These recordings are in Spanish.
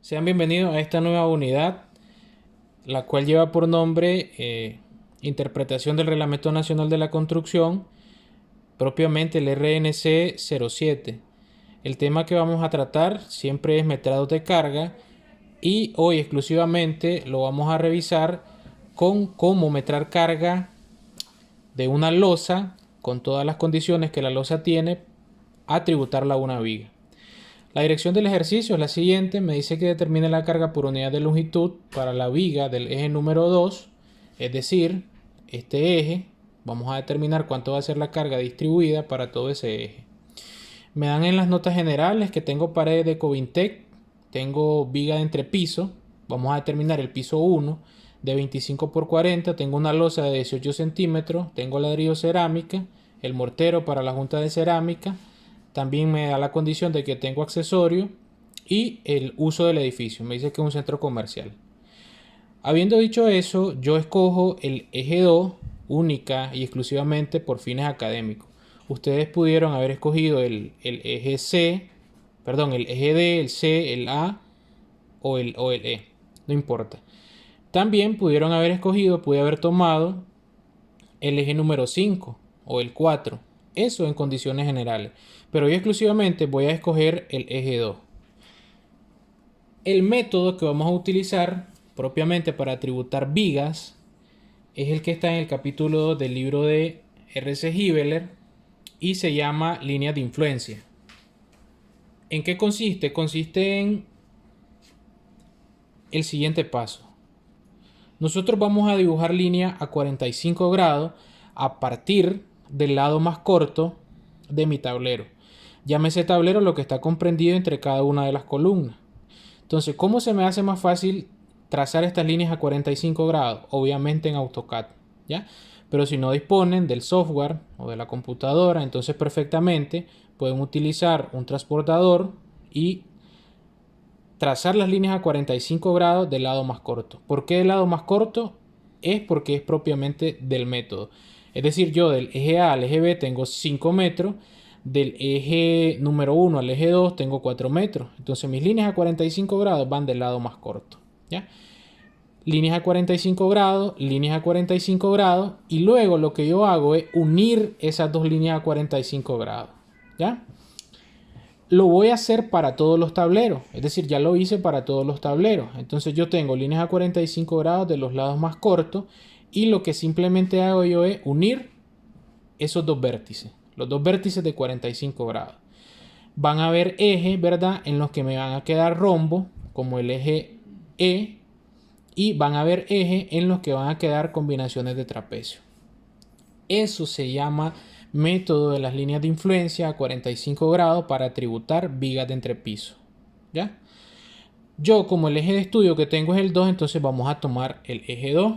Sean bienvenidos a esta nueva unidad, la cual lleva por nombre Interpretación del Reglamento Nacional de la Construcción, propiamente el RNC 07. El tema que vamos a tratar siempre es metrados de carga y hoy exclusivamente lo vamos a revisar con cómo metrar carga de una losa con todas las condiciones que la losa tiene a tributarla a una viga. La dirección del ejercicio es la siguiente. Me dice que determine la carga por unidad de longitud para la viga del eje número 2, es decir, este eje. Vamos a determinar cuánto va a ser la carga distribuida para todo ese eje. Me dan en las notas generales que tengo paredes de Covintec, tengo viga de entrepiso. Vamos a determinar el piso 1 de 25 por 40. Tengo una losa de 18 centímetros, tengo ladrillo cerámica, el mortero para la junta de cerámica. También me da la condición de que tengo accesorio y el uso del edificio. Me dice que es un centro comercial. Habiendo dicho eso, yo escojo el eje 2 única y exclusivamente por fines académicos. Ustedes pudieron haber escogido el eje C, perdón, el eje D, el C, el A o el E. No importa. También pudieron haber escogido, pude haber tomado el eje número 5 o el 4. Eso en condiciones generales. Pero yo exclusivamente voy a escoger el eje 2. El método que vamos a utilizar propiamente para tributar vigas es el que está en el capítulo 2 del libro de R.C. Gibeler y se llama líneas de influencia. ¿En qué consiste? Consiste en el siguiente paso. Nosotros vamos a dibujar línea a 45 grados a partir del lado más corto de mi tablero. Llámese tablero lo que está comprendido entre cada una de las columnas. Entonces, ¿cómo se me hace más fácil trazar estas líneas a 45 grados? Obviamente en AutoCAD, ¿ya? Pero si no disponen del software o de la computadora, entonces perfectamente pueden utilizar un transportador y trazar las líneas a 45 grados del lado más corto. ¿Por qué del lado más corto? Es porque es propiamente del método. Es decir, yo del eje A al eje B tengo 5 metros, del eje número 1 al eje 2 tengo 4 metros. Entonces mis líneas a 45 grados van del lado más corto, ¿ya? Líneas a 45 grados, líneas a 45 grados, y luego lo que yo hago es unir esas dos líneas a 45 grados, ¿ya? Lo voy a hacer para todos los tableros, es decir, ya lo hice para todos los tableros. Entonces yo tengo líneas a 45 grados de los lados más cortos y lo que simplemente hago yo es unir esos dos vértices, los dos vértices de 45 grados. Van a haber ejes, ¿verdad?, en los que me van a quedar rombos, como el eje E, y van a haber ejes en los que van a quedar combinaciones de trapecio. Eso se llama método de las líneas de influencia a 45 grados para tributar vigas de entrepiso, ¿ya? Yo, como el eje de estudio que tengo es el 2, entonces vamos a tomar el eje 2.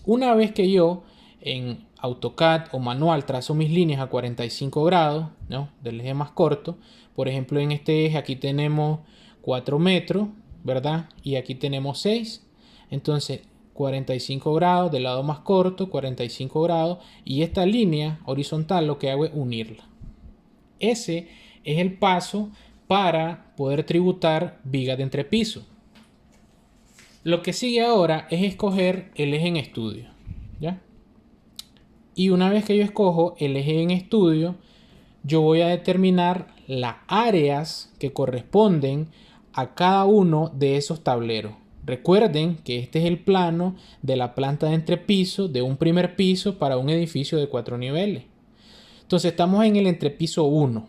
Una vez que yo en AutoCAD o manual trazo mis líneas a 45 grados, ¿no?, del eje más corto, por ejemplo en este eje aquí tenemos 4 metros, ¿verdad? Y aquí tenemos 6. Entonces 45 grados del lado más corto, 45 grados, y esta línea horizontal lo que hago es unirla. Ese es el paso para poder tributar vigas de entrepiso. Lo que sigue ahora es escoger el eje en estudio, ¿ya? Y una vez que yo escojo el eje en estudio, yo voy a determinar las áreas que corresponden a cada uno de esos tableros. Recuerden que este es el plano de la planta de entrepiso de un primer piso para un edificio de 4 niveles. Entonces estamos en el entrepiso 1.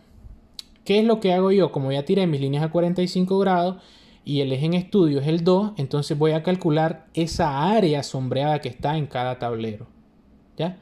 ¿Qué es lo que hago yo? Como ya tiré mis líneas a 45 grados y el eje en estudio es el 2, entonces voy a calcular esa área sombreada que está en cada tablero, ¿ya?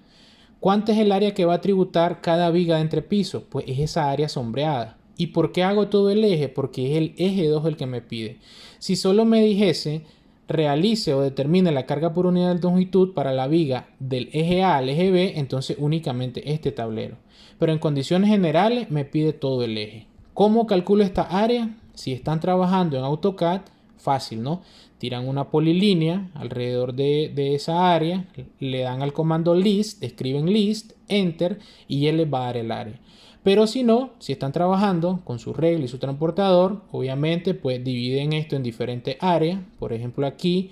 ¿Cuánto es el área que va a tributar cada viga de entrepiso? Pues es esa área sombreada. ¿Y por qué hago todo el eje? Porque es el eje 2 el que me pide. Si solo me dijese realice o determine la carga por unidad de longitud para la viga del eje A al eje B, entonces únicamente este tablero. Pero en condiciones generales me pide todo el eje. ¿Cómo calculo esta área? Si están trabajando en AutoCAD, fácil, ¿no? Tiran una polilínea alrededor de esa área, le dan al comando list, escriben list, enter y él les va a dar el área. Pero si no, si están trabajando con su regla y su transportador, obviamente pues dividen esto en diferentes áreas. Por ejemplo aquí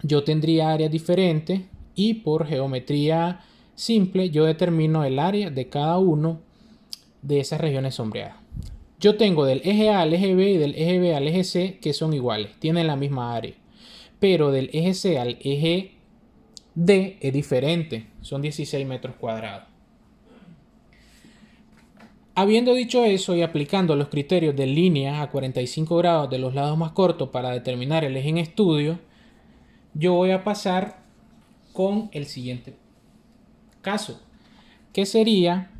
yo tendría áreas diferentes y por geometría simple yo determino el área de cada uno de esas regiones sombreadas. Yo tengo del eje A al eje B y del eje B al eje C que son iguales, tienen la misma área. Pero del eje C al eje D es diferente, son 16 metros cuadrados. Habiendo dicho eso y aplicando los criterios de líneas a 45 grados de los lados más cortos para determinar el eje en estudio, yo voy a pasar con el siguiente caso, que sería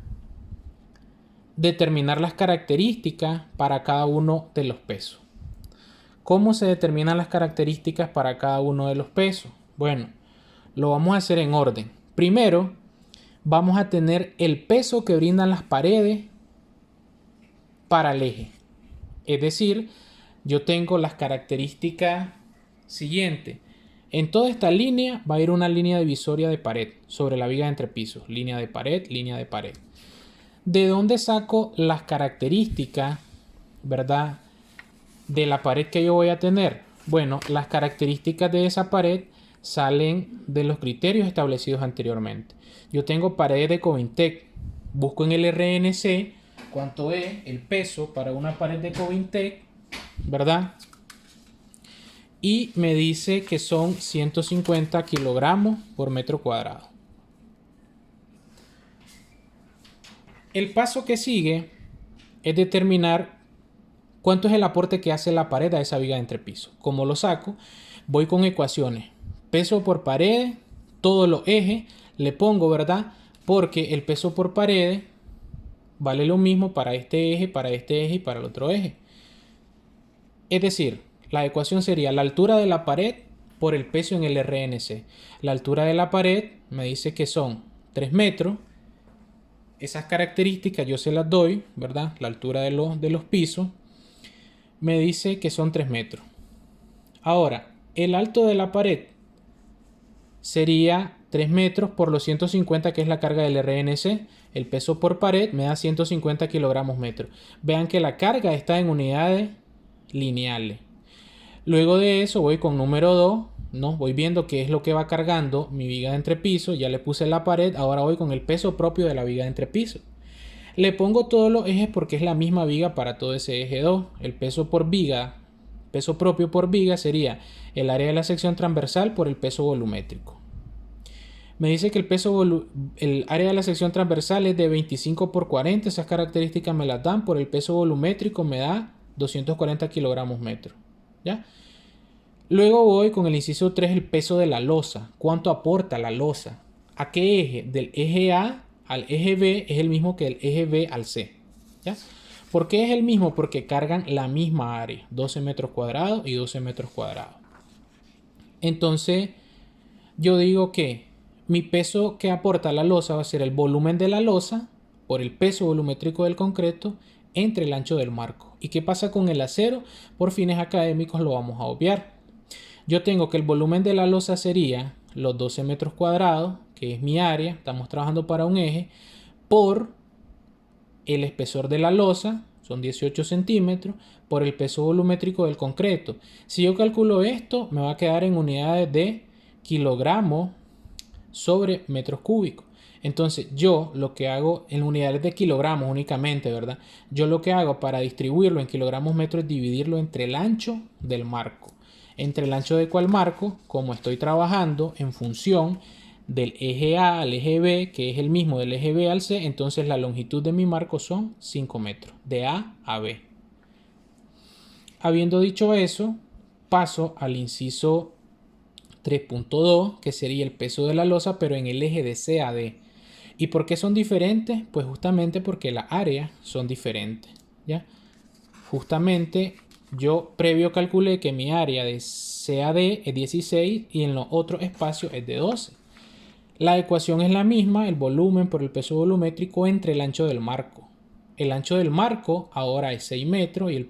determinar las características para cada uno de los pesos. ¿Cómo se determinan las características para cada uno de los pesos? Bueno, lo vamos a hacer en orden. Primero, vamos a tener el peso que brindan las paredes para el eje. Es decir, yo tengo las características siguientes. En toda esta línea va a ir una línea divisoria de pared sobre la viga de entrepisos. Línea de pared, línea de pared. ¿De dónde saco las características, verdad, de la pared que yo voy a tener? Bueno, las características de esa pared salen de los criterios establecidos anteriormente. Yo tengo paredes de Covintec. Busco en el RNC cuánto es el peso para una pared de Covintec, ¿verdad? Y me dice que son 150 kilogramos por metro cuadrado. El paso que sigue es determinar cuánto es el aporte que hace la pared a esa viga de entrepiso. ¿Cómo lo saco? Voy con ecuaciones. Peso por pared, todos los ejes, le pongo, ¿verdad? Porque el peso por pared vale lo mismo para este eje y para el otro eje. Es decir, la ecuación sería la altura de la pared por el peso en el RNC. La altura de la pared me dice que son 3 metros. Esas características yo se las doy, ¿verdad? La altura de los pisos me dice que son 3 metros. Ahora, el alto de la pared sería 3 metros por los 150 que es la carga del RNC. El peso por pared me da 150 kilogramos metro. Vean que la carga está en unidades lineales. Luego de eso voy con número 2, ¿no? Voy viendo qué es lo que va cargando mi viga de entrepiso. Ya le puse la pared, ahora voy con el peso propio de la viga de entrepiso. Le pongo todos los ejes porque es la misma viga para todo ese eje 2. El peso por viga, peso propio por viga sería el área de la sección transversal por el peso volumétrico. Me dice que el área de la sección transversal es de 25 por 40. Esas características me las dan. Por el peso volumétrico me da 240 kilogramos metro. ¿Ya? Luego voy con el inciso 3, el peso de la losa. ¿Cuánto aporta la losa? ¿A qué eje? Del eje A al eje B es el mismo que del eje B al C. ¿Ya? ¿Por qué es el mismo? Porque cargan la misma área. 12 metros cuadrados y 12 metros cuadrados. Entonces, yo digo que mi peso que aporta la losa va a ser el volumen de la losa por el peso volumétrico del concreto entre el ancho del marco. ¿Y qué pasa con el acero? Por fines académicos lo vamos a obviar. Yo tengo que el volumen de la losa sería los 12 metros cuadrados, que es mi área, estamos trabajando para un eje, por el espesor de la losa, son 18 centímetros, por el peso volumétrico del concreto. Si yo calculo esto, me va a quedar en unidades de kilogramos sobre metros cúbicos. Entonces yo lo que hago en unidades de kilogramos únicamente, ¿verdad? Yo lo que hago para distribuirlo en kilogramos metros es dividirlo entre el ancho del marco. Entre el ancho de cuál marco, como estoy trabajando en función del eje A al eje B, que es el mismo del eje B al C, entonces la longitud de mi marco son 5 metros, de A a B. Habiendo dicho eso, paso al inciso 3.2, que sería el peso de la losa, pero en el eje de C a D. ¿Y por qué son diferentes? Pues justamente porque las áreas son diferentes, ¿ya? Justamente yo previo calculé que mi área de C a D es 16 y en los otros espacios es de 12. La ecuación es la misma, el volumen por el peso volumétrico entre el ancho del marco. El ancho del marco ahora es 6 metros y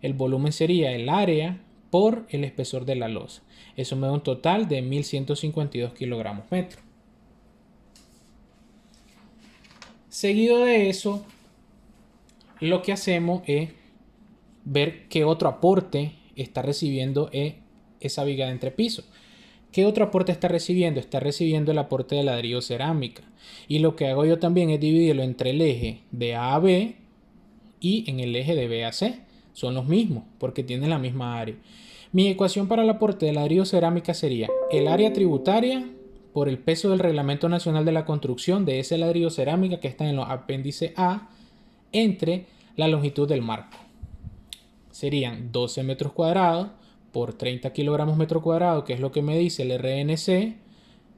el volumen sería el área por el espesor de la losa. Eso me da un total de 1152 kilogramos metro. Seguido de eso, lo que hacemos es ver qué otro aporte está recibiendo esa viga de entrepiso. ¿Qué otro aporte está recibiendo? Está recibiendo el aporte de ladrillo cerámica. Y lo que hago yo también es dividirlo entre el eje de A a B y en el eje de B a C. Son los mismos porque tienen la misma área. Mi ecuación para el aporte de ladrillo cerámica sería el área tributaria por el peso del Reglamento Nacional de la Construcción de ese ladrillo cerámica que está en los apéndices A entre la longitud del marco. Serían 12 metros cuadrados por 30 kilogramos metro cuadrado, que es lo que me dice el RNC,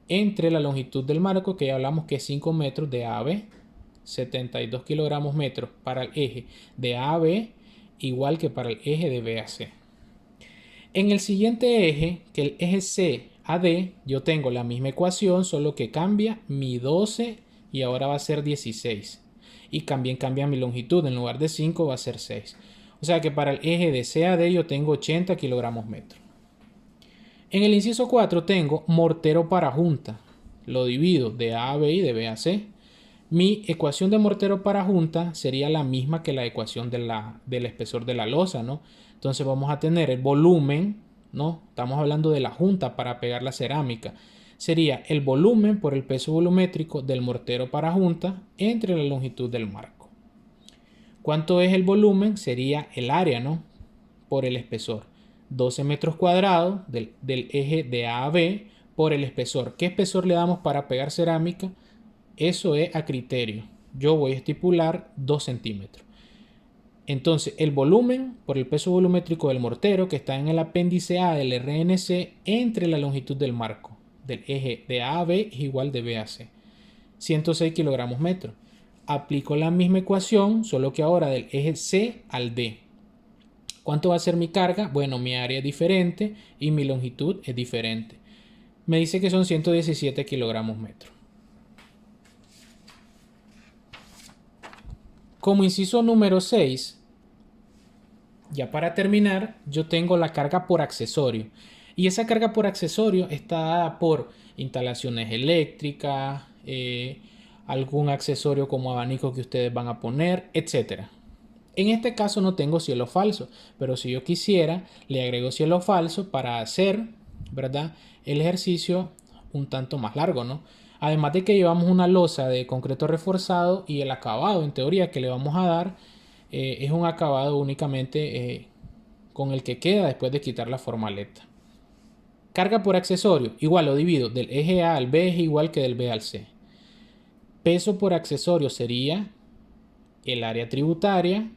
entre la longitud del marco, que ya hablamos que es 5 metros de A a B, 72 kilogramos metros para el eje de A a B, igual que para el eje de B a C. En el siguiente eje, que el eje C a D, yo tengo la misma ecuación, solo que cambia mi 12 y ahora va a ser 16. Y también cambia mi longitud, en lugar de 5 va a ser 6. O sea que para el eje de C a D yo tengo 80 kilogramos metro. En el inciso 4 tengo mortero para junta. Lo divido de A a B y de B a C. Mi ecuación de mortero para junta sería la misma que la ecuación del espesor de la losa, ¿no? Entonces vamos a tener el volumen, ¿no? Estamos hablando de la junta para pegar la cerámica. Sería el volumen por el peso volumétrico del mortero para junta entre la longitud del marco. ¿Cuánto es el volumen? Sería el área, ¿no? Por el espesor. 12 metros cuadrados del eje de A a B por el espesor. ¿Qué espesor le damos para pegar cerámica? Eso es a criterio. Yo voy a estipular 2 centímetros. Entonces, el volumen por el peso volumétrico del mortero que está en el apéndice A del RNC entre la longitud del marco del eje de A a B es igual de B a C. 106 kilogramos metro. Aplico la misma ecuación, solo que ahora del eje C al D. ¿Cuánto va a ser mi carga? Bueno, mi área es diferente y mi longitud es diferente. Me dice que son 117 kilogramos metro. Como inciso número 6, ya para terminar, yo tengo la carga por accesorio. Y esa carga por accesorio está dada por instalaciones eléctricas, algún accesorio como abanico que ustedes van a poner, etc. En este caso no tengo cielo falso, pero si yo quisiera, le agrego cielo falso para hacer, ¿verdad?, el ejercicio un tanto más largo, ¿no? Además de que llevamos una losa de concreto reforzado y el acabado, en teoría, que le vamos a dar es un acabado únicamente con el que queda después de quitar la formaleta. Carga por accesorio, igual lo divido del eje A al B es igual que del B al C. Peso por accesorio sería el área tributaria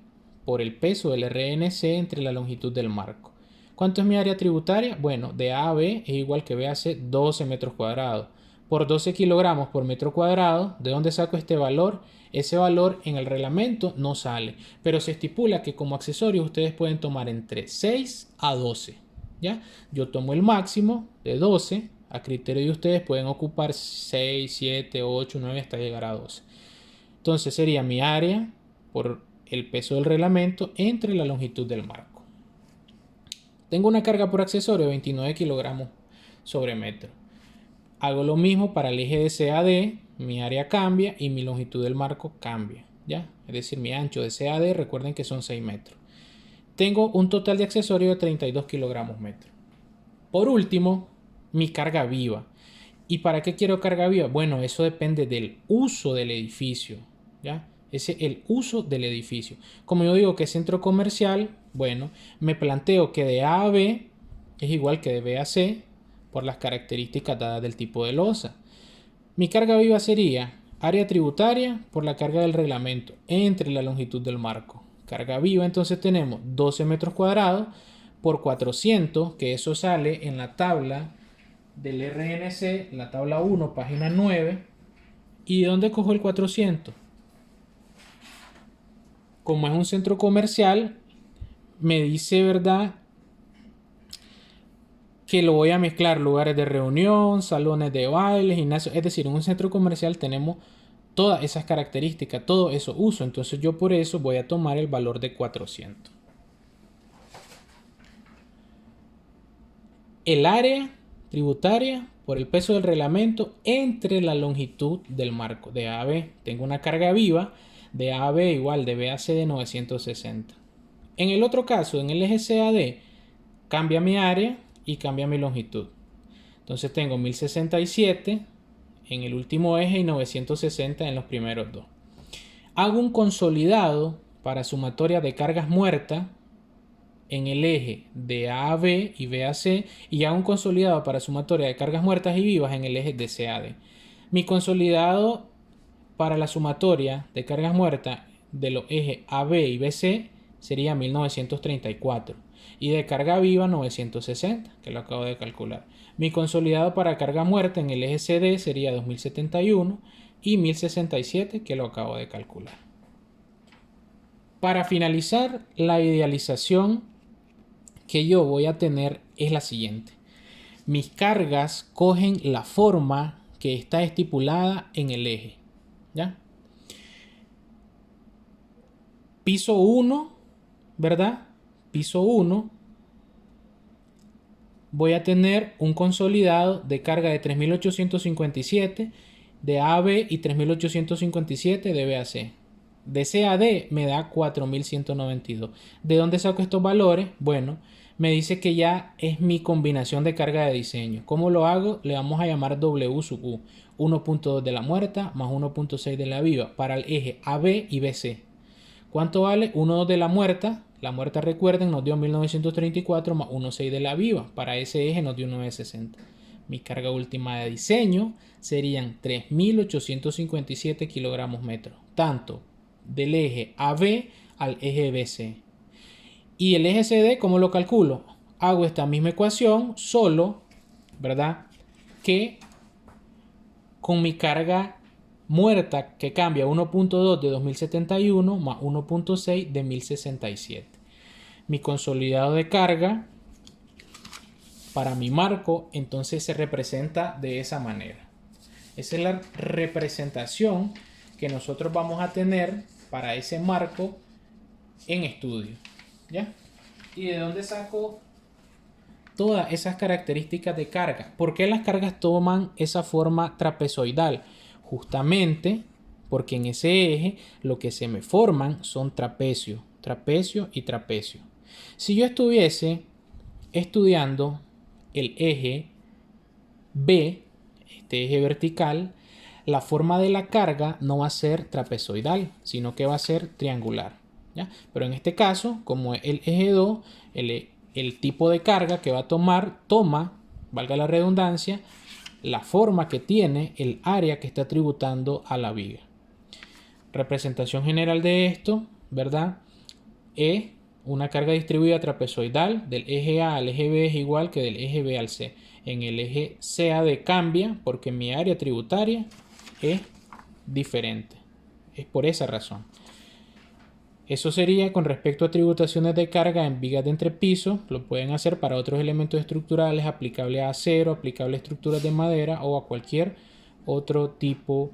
por el peso del RNC entre la longitud del marco. ¿Cuánto es mi área tributaria? Bueno, de A a B es igual que B a C, 12 metros cuadrados. Por 12 kilogramos por metro cuadrado, ¿de dónde saco este valor? Ese valor en el reglamento no sale, pero se estipula que como accesorio ustedes pueden tomar entre 6 a 12. ¿Ya? Yo tomo el máximo de 12, a criterio de ustedes pueden ocupar 6, 7, 8, 9 hasta llegar a 12. Entonces sería mi área por el peso del reglamento entre la longitud del marco. Tengo una carga por accesorio de 29 kilogramos sobre metro. Hago lo mismo para el eje de C a D, mi área cambia y mi longitud del marco cambia, ¿ya? Es decir, mi ancho de C a D, recuerden que son 6 metros. Tengo un total de accesorio de 32 kilogramos metro. Por último, mi carga viva. ¿Y para qué quiero carga viva? Bueno, eso depende del uso del edificio, ¿ya? Ese es el uso del edificio. Como yo digo que es centro comercial, bueno, me planteo que de A a B es igual que de B a C por las características dadas del tipo de losa. Mi carga viva sería área tributaria por la carga del reglamento entre la longitud del marco. Carga viva, entonces tenemos 12 metros cuadrados por 400, que eso sale en la tabla del RNC, la tabla 1, página 9. ¿Y de dónde cojo el 400? Como es un centro comercial, me dice, ¿verdad?, que lo voy a mezclar lugares de reunión, salones de baile, gimnasio. Es decir, en un centro comercial tenemos todas esas características, todo eso uso. Entonces yo por eso voy a tomar el valor de 400. El área tributaria por el peso del reglamento entre la longitud del marco de A a B. Tengo una carga viva de A a B igual de B a C de 960. En el otro caso, en el eje CAD, cambia mi área y cambia mi longitud. Entonces tengo 1067 en el último eje y 960 en los primeros dos. Hago un consolidado para sumatoria de cargas muertas en el eje de A a B y B a C, y hago un consolidado para sumatoria de cargas muertas y vivas en el eje de C a D. Mi consolidado para la sumatoria de cargas muertas de los ejes AB y BC sería 1934 y de carga viva 960, que lo acabo de calcular. Mi consolidado para carga muerta en el eje CD sería 2071 y 1067, que lo acabo de calcular. Para finalizar, la idealización que yo voy a tener es la siguiente. Mis cargas cogen la forma que está estipulada en el eje, ¿ya? Piso 1, ¿verdad? Piso 1. Voy a tener un consolidado de carga de 3857 de A a B y 3857 de B a C. De C a D me da 4192. ¿De dónde saco estos valores? Bueno, me dice que ya es mi combinación de carga de diseño. ¿Cómo lo hago? Le vamos a llamar W sub U. 1.2 de la muerta más 1.6 de la viva para el eje AB y BC. ¿Cuánto vale? 1.2 de la muerta. La muerta, recuerden, nos dio 1934 más 1.6 de la viva. Para ese eje nos dio 960. Mi carga última de diseño serían 3.857 kilogramos metro. Tanto del eje AB al eje BC. Y el eje CD, ¿cómo lo calculo? Hago esta misma ecuación, solo, ¿verdad? Que con mi carga muerta que cambia 1.2 de 2071 más 1.6 de 1067. Mi consolidado de carga para mi marco entonces se representa de esa manera. Esa es la representación que nosotros vamos a tener para ese marco en estudio, ¿ya? ¿Y de dónde saco todas esas características de carga? ¿Por qué las cargas toman esa forma trapezoidal? Justamente porque en ese eje lo que se me forman son trapecio, trapecio y trapecio. Si yo estuviese estudiando el eje B, este eje vertical, la forma de la carga no va a ser trapezoidal, sino que va a ser triangular, ¿ya? Pero en este caso, como es el eje 2, el tipo de carga que va a toma, valga la redundancia, la forma que tiene el área que está tributando a la viga. Representación general de esto, ¿verdad? Es una carga distribuida trapezoidal. Del eje A al eje B es igual que del eje B al C. En el eje CAD cambia porque mi área tributaria es diferente. Es por esa razón. Eso sería con respecto a tributaciones de carga en vigas de entrepiso. Lo pueden hacer para otros elementos estructurales aplicables a acero, aplicables a estructuras de madera o a cualquier otro tipo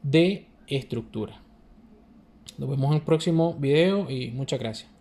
de estructura. Nos vemos en el próximo video y muchas gracias.